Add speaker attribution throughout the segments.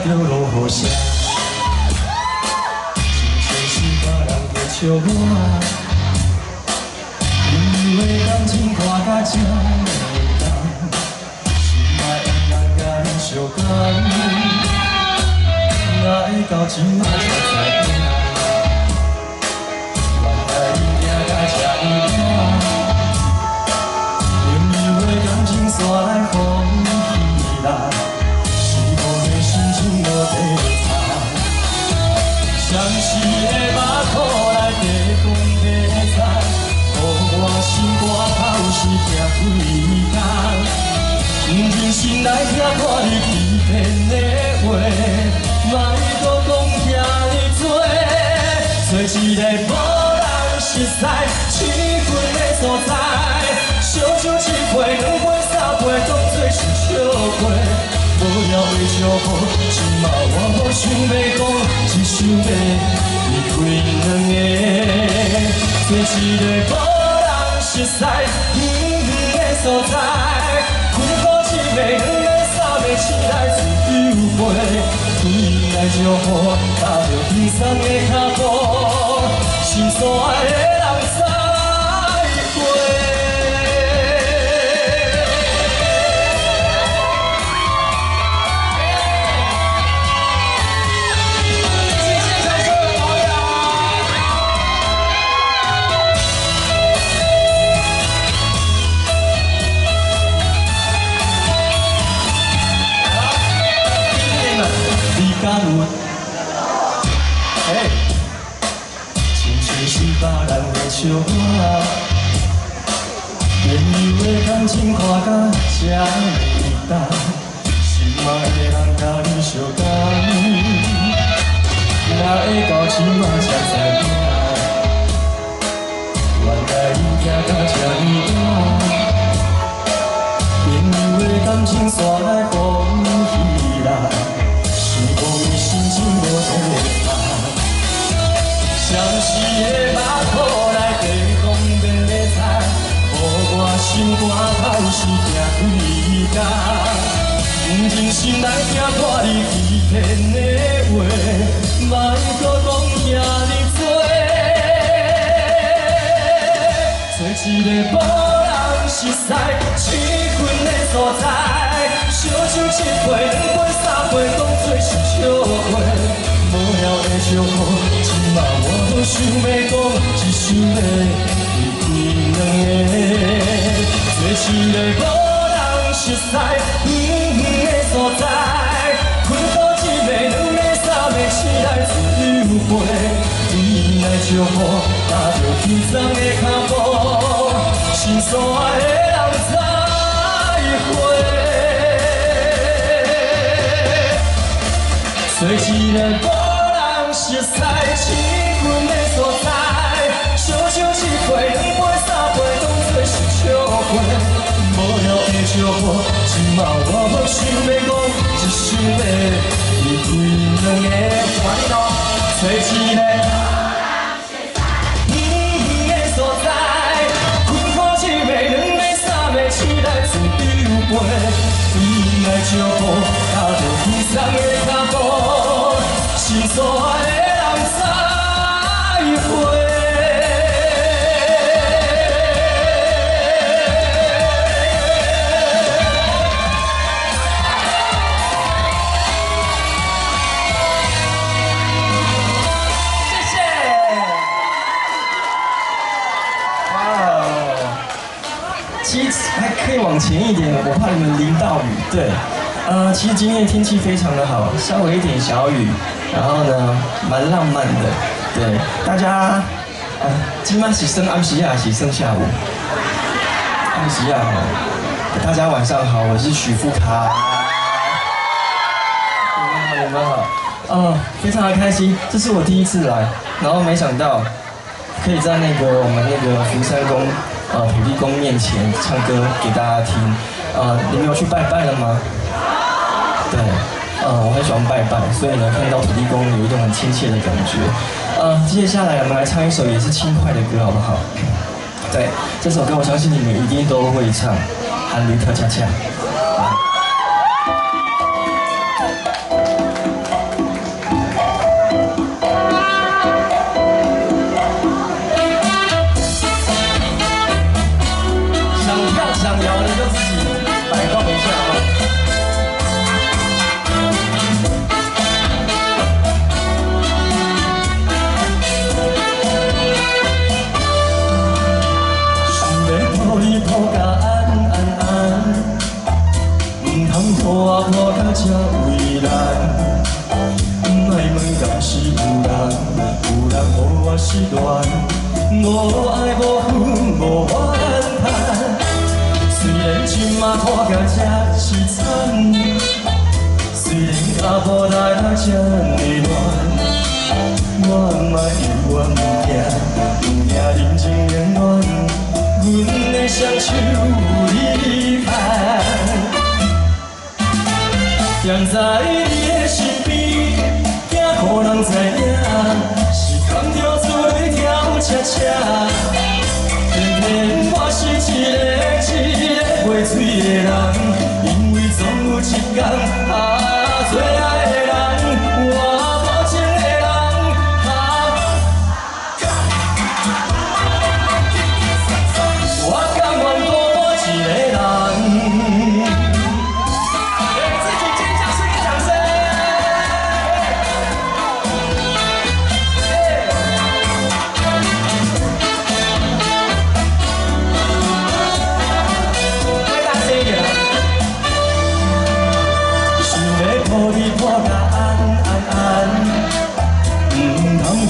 Speaker 1: 着落雨声，真像是别人在笑我。朋友的感情看甲这么重，心爱的人甲你相共，哪会到今仔才知影？原来伊行甲这么远，朋友的感情线来风起来。 无地就差，相思的目眶内地讲地菜，予我心肝头是行几工，用真心来听看你欺骗的话，莫搁讲遐尼多，找一个无人熟悉、气氛的所在，烧酒一杯、两杯、三杯，当作是笑话。 无聊的笑话，今嘛我想要讲，只想要离开两个，做一个无人熟悉、远远的所在。开苦一暝、两暝、三暝，醒来自由飞。对来祝福，踏着轻松的脚步，心所爱的人再会。 亲像是别人在笑我，朋友的感情看甲这么重，心爱的人甲你相共，哪会到今晚才知影？原来伊行甲这么远，朋友的感情线来风起来。 心情无地放，相思的目眶内地讲地菜，予我心肝头是行几工，用真心来听看你欺骗的话，莫搁讲遐尼多，找一个无人熟悉、气氛的所在，烧酒一杯、两杯、三杯，当作是笑话。无聊的笑话，今嘛我想要讲，只想要离开两个，做一个无人熟悉、远远的所在。困苦一暝、两暝、三暝，醒来自由飞。对来祝福，踏着轻松的脚步，心所爱的人再会。 做一个无人熟悉、气氛的所在，烧酒一杯、两杯、三杯，当作是笑话。无聊的笑话，今嘛我想要讲，只想要离开两个。做一个无人熟悉、远远的所在，困苦一暝、两暝、三暝，醒来自由飞。对来祝福，踏着轻松的脚步。 心所爱的人再会。谢谢。哇，其实还可以往前一点，我怕你们淋到雨。对，其实今天的天气非常的好，稍微一点小雨。 然后呢，蛮浪漫的，对大家，今晚是升安息亚，是升下午，安息亚好，大家晚上好，我是许富凯，你们好，非常的开心，这是我第一次来，然后没想到可以在我们福山宫土地公面前唱歌给大家听，你们有去拜拜了吗？对。 我很喜欢拜拜，所以呢，看到土地公有一种很亲切的感觉。接下来我们来唱一首也是轻快的歌，好不好？对，这首歌我相信你们一定都会唱，《韩驴特恰恰》。啊破甲这为难。莫问敢是有人，有人予我失恋，无爱无恨无怨叹。虽然心嘛拖甲这凄惨，虽然脚步来得这呢乱。 我嘛犹原不惊人情冷暖，阮的双手离开，踮在你的身边，惊予人知影，是牵着珠泪跳恰恰。偏偏我是一个袂醉的人，因为总有一天做爱的人，我。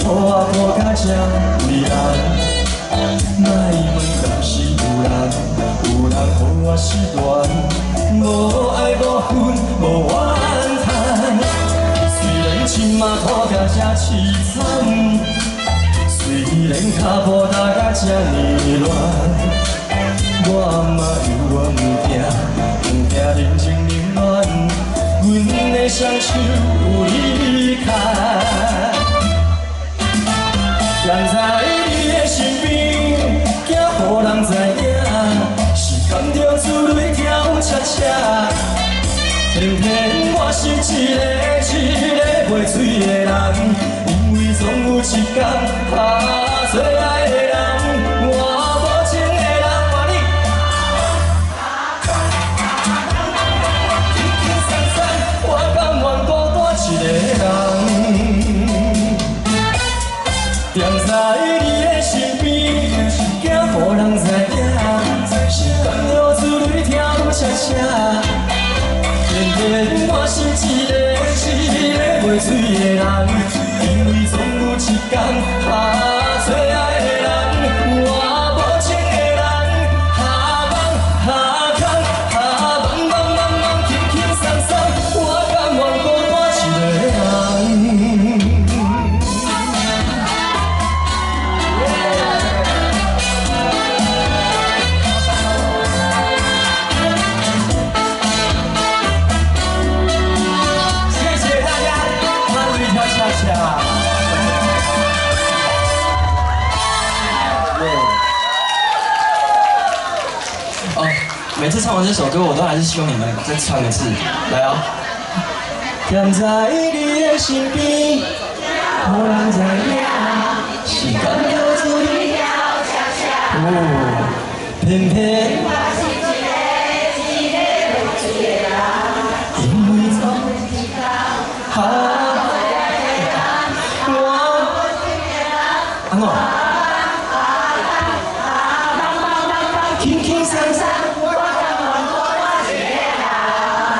Speaker 1: 破甲这为难，莫问敢是有人，有人予我失恋，无爱无恨无怨叹。虽然心嘛拖甲这凄惨，虽然脚步踏甲这呢乱，我嘛犹原不惊人情冷暖，阮的双手离开。 站在你的身边，惊予人知影，是牵着珠泪跳恰恰。偏偏我是一个袂醉的人，因为总有一天做爱的人，我无情的人，话你。轻轻松松，我甘愿孤单一个人。 踮在你的身边，惊予人知影，是牵着珠泪跳恰恰。偏偏我是一个袂醉的人，因为总有一天做爱的人，我无情的人，下梦轻轻松松，我甘愿孤单一个人。
Speaker 2: 每次唱完这首歌，我都还是希望你们再唱一次，来哦！站在你的身边，予人知影，是牵着珠泪跳恰恰。哦，偏偏我是一个袂醉的人，因为总有一天安怎？轻轻松松。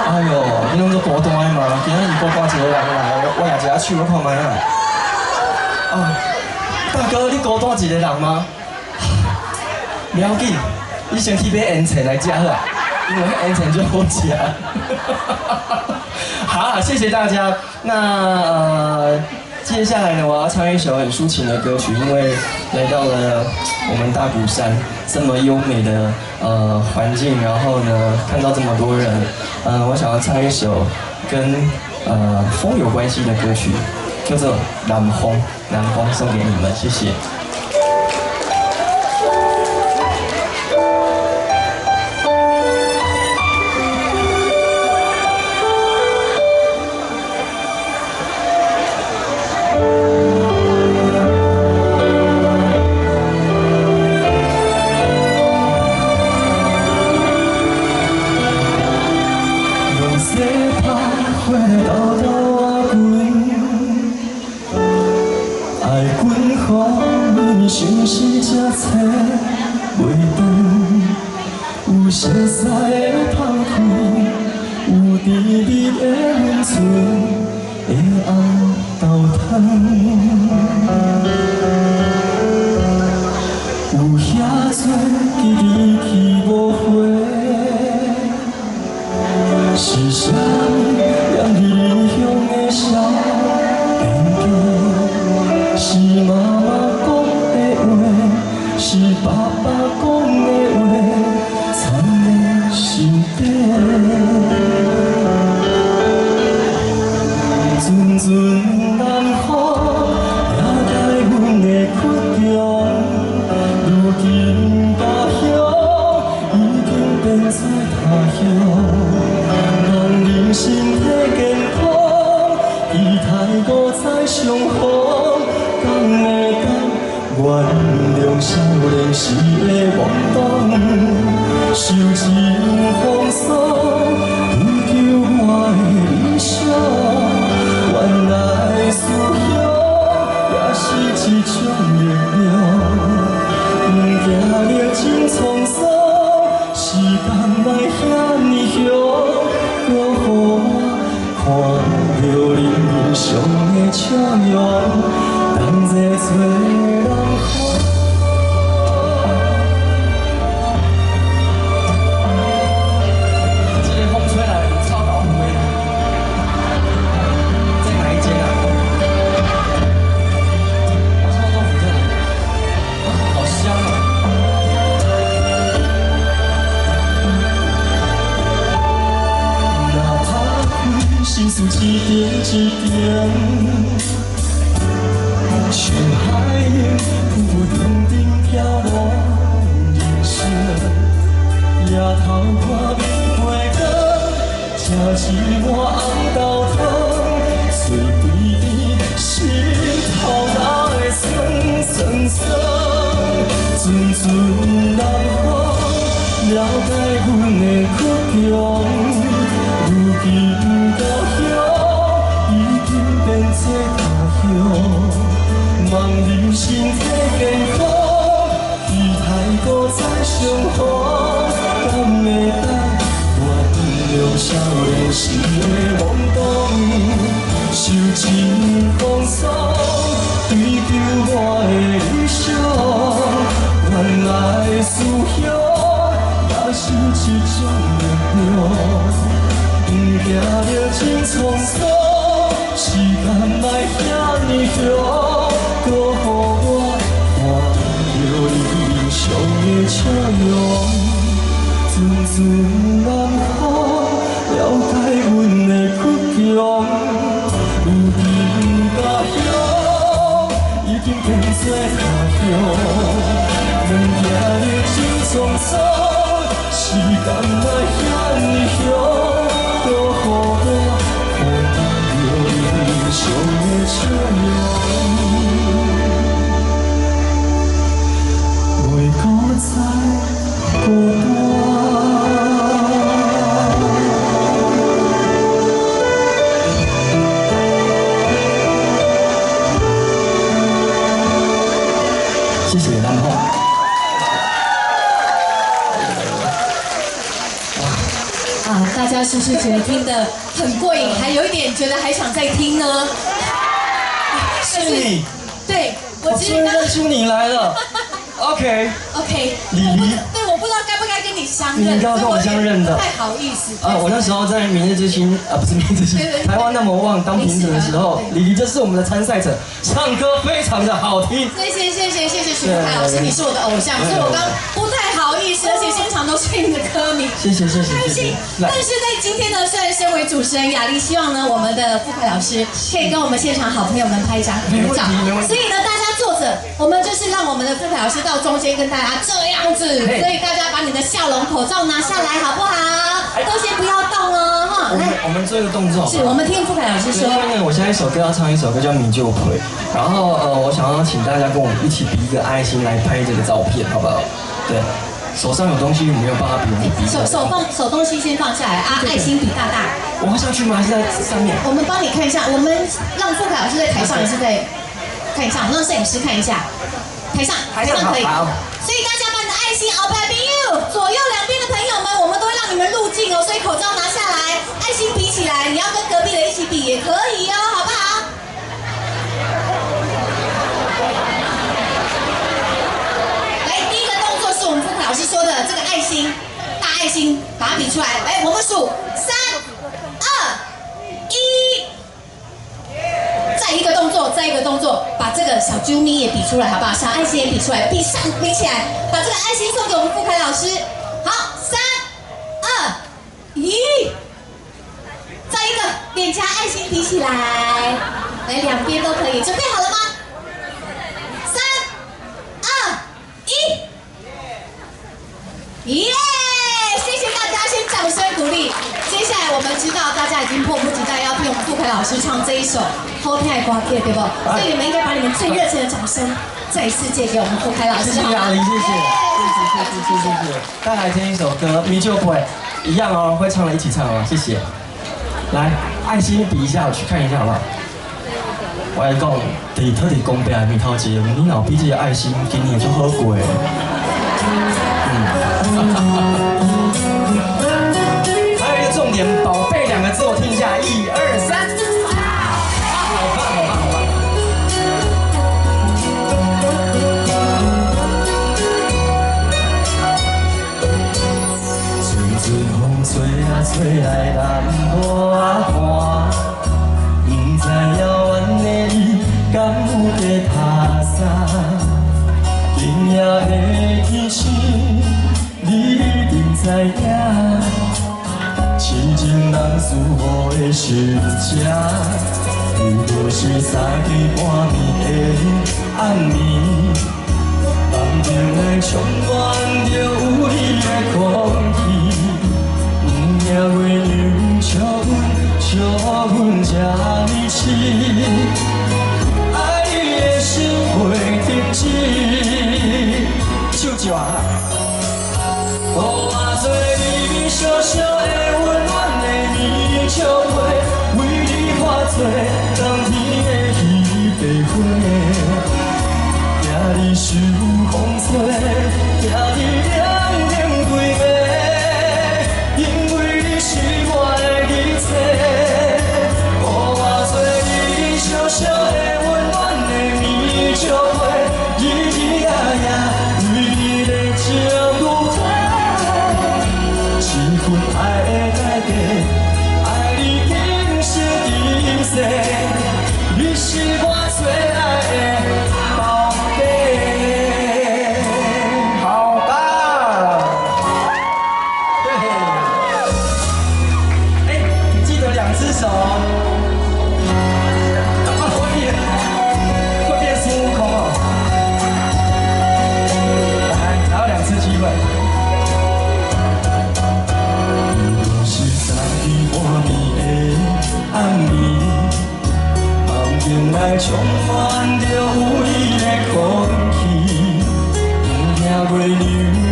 Speaker 2: 哎呦，你拢做孤单的嘛？今仔日孤单一个人来，我也一下手，我看卖啊。啊，大哥，你孤单一个人吗？不要紧，你先去买烟肠来吃好啊，因为烟肠最好吃。好，谢谢大家。那接下来呢，我要唱一首很抒情的歌曲，因为来到了我们大鼓山这么优美的环境，然后呢看到这么多人，我想要唱一首跟风有关系的歌曲，叫做《南风》，南风送给你们，谢谢。心事才找袂长，有熟悉的头开，有甜蜜的温存的红豆汤。有遐多记去无回，是啥让离乡的少年家？是妈妈讲的话，是爸爸讲的话，藏在心底。阵阵南风也带阮的屈强，如今家乡已经变做他乡。望人身体健康，期待五彩相逢，敢会当原谅少年时的懵懂，受尽风霜，追求我的理想。原来思乡也是一种力量，不惊历经沧桑，时间来遐尼长，搁予我看到你面上的笑容，当作做人看。这个风吹来超倒霉。心事一点一点，像海燕浮沉沉飘落人生。夜头看美花光，吃一碗红豆汤，嘴甜甜，心头哪会酸酸酸。阵阵南风了解阮的苦衷，如今家乡已经变做他乡，望人身体健康，期待五彩相逢，敢会当原谅少年时的懵懂，受尽风霜，追求我的理想。原来思乡也是一种力量。不惊历经沧桑，时间来遐尼长，搁予我看到你面上的笑容。阵阵南风了解阮的屈强，如今家乡已经变做他乡。不惊历经沧桑，时间来遐尼长。搁予我看到你面上的笑容，袂搁再孤单。谢谢南后。
Speaker 3: 大家是不是觉得听得很过瘾，还有一点觉得还想再听呢？
Speaker 2: 是你，
Speaker 3: 对，我
Speaker 2: 终于认出你来了。OK， 李黎，
Speaker 3: 对，我不知道该不该跟你相认，
Speaker 2: 你要跟我相认的，
Speaker 3: 不太好意思。
Speaker 2: 我那时候在明日之星，不是明日之星，台湾那么旺当评审的时候，李黎就是我们的参赛者，唱歌非常的好听。
Speaker 3: 谢谢许富凯老师，你是我的偶像，所以我刚不太好意思，而且现场都是你的歌迷。
Speaker 2: 谢谢。
Speaker 3: 但是在今天呢，虽然身为主持人雅丽，希望呢我们的富凯老师可以跟我们现场好朋友们拍一张合照。所以呢，大家坐着，我们就是让我们的富凯老师到中间跟大家这样子，所以大家把你的笑容口罩拿下来，好不好？都先不要动哦，哈。
Speaker 2: 我们做一个动作。
Speaker 3: 是我们听富凯老师说。
Speaker 2: 因为呢，我下一首歌要唱一首歌叫《米就回》，然后我想要请大家跟我们一起比一个爱心来拍这个照片，好不好？对。手上有东西没有办法比，我们比。
Speaker 3: 手东西先放下来啊，爱心比大大。
Speaker 2: 我要上去吗？还是在上面？
Speaker 3: 我们帮你看一下，我们让富凯老师在台上也是在看一下，我们让摄影师看一下，台上可以。所以大家把你的爱心 all back you， 左右两边的朋友们，我们都会让让你们入镜哦，所以口罩拿下来，爱心比起来，你要跟隔壁的一起比也可以哦，好不好？来，第一个动作是我们副老师说的这个爱心，大爱心，把它比出来。来，我们数3、2、1。再一个动作，再一个动作，把这个小啾咪也比出来，好不好？小爱心也比出来，比起来，把这个爱心送给我们傅凯老师。好，3、2、1，再一个脸颊爱心比起来，来两边都可以，准备好了吗？3、2、1，耶！谢谢大家，先掌声鼓励。接下来我们知道大家已经迫不及待要听我们傅凯老师唱这一首《好听的歌曲》，对不？所以你们应该把你们最热情的掌声再一次借给我们傅凯老师。
Speaker 2: 谢谢雅玲，谢谢。再来听一首歌《咪就会》，一样哦，会唱了一起唱哦，谢谢。来，爱心比一下，我去看一下好不好？我来讲，伫特地公平的面头前，你若比这个爱心今年就好过。还有一个重点，宝贝2个字，我听一下，1、2、3。好棒，好棒，好棒！阵阵风吹啊吹来南波寒，不知遥远的你敢有在打伞？今夜的天星，你一定知影。痴情人思慕的心情，不过是三更半暝的暗暝，梦中的充满着有你的空气，不惊月亮笑阮这呢痴，爱你的心袂停止。手一划，予我做微微小小的温暖的棉笑花，为你化作冬天的鱼白花，惊你受风吹，惊你凉凉规暝，因为你是我的日子。予我做微微小小的温暖的棉笑花，日日夜夜为你的情如花。一份爱的代价，爱你今生今世，你是我最爱的宝贝。好棒！对，记得2只手。会变孙悟空哦。来，还有2次机会。暗暝，梦境内充满着有你的空气，不惊月亮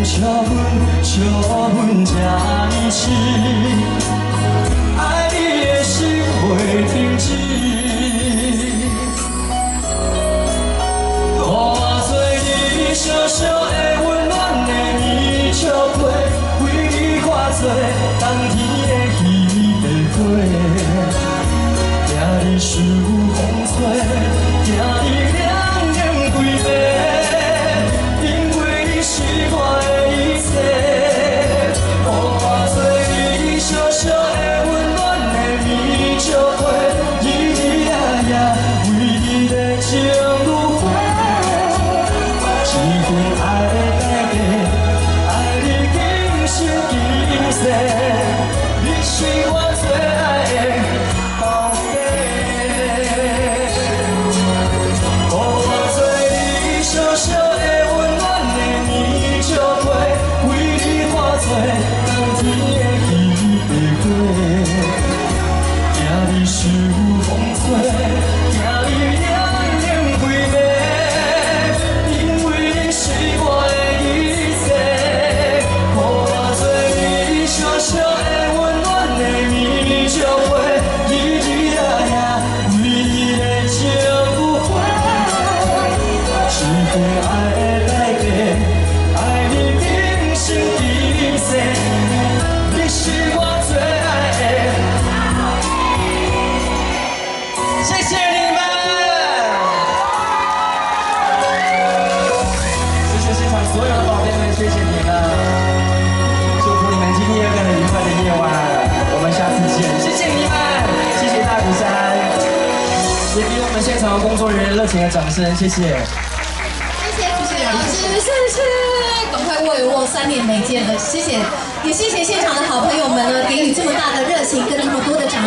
Speaker 2: 笑阮这呢痴，爱你的心袂停止。予我做你小小的温暖的棉笑花，为你化作冬天的鱼白花。惊你受风吹，惊你凉谢谢你们，谢谢大鼓山，也给我们现场的工作人员热情的掌声，谢谢。
Speaker 3: 谢谢主持人老师，谢谢，赶快握一握，3年没见了，谢谢，也谢谢现场的好朋友们呢，给予这么大的热情跟这么多的掌。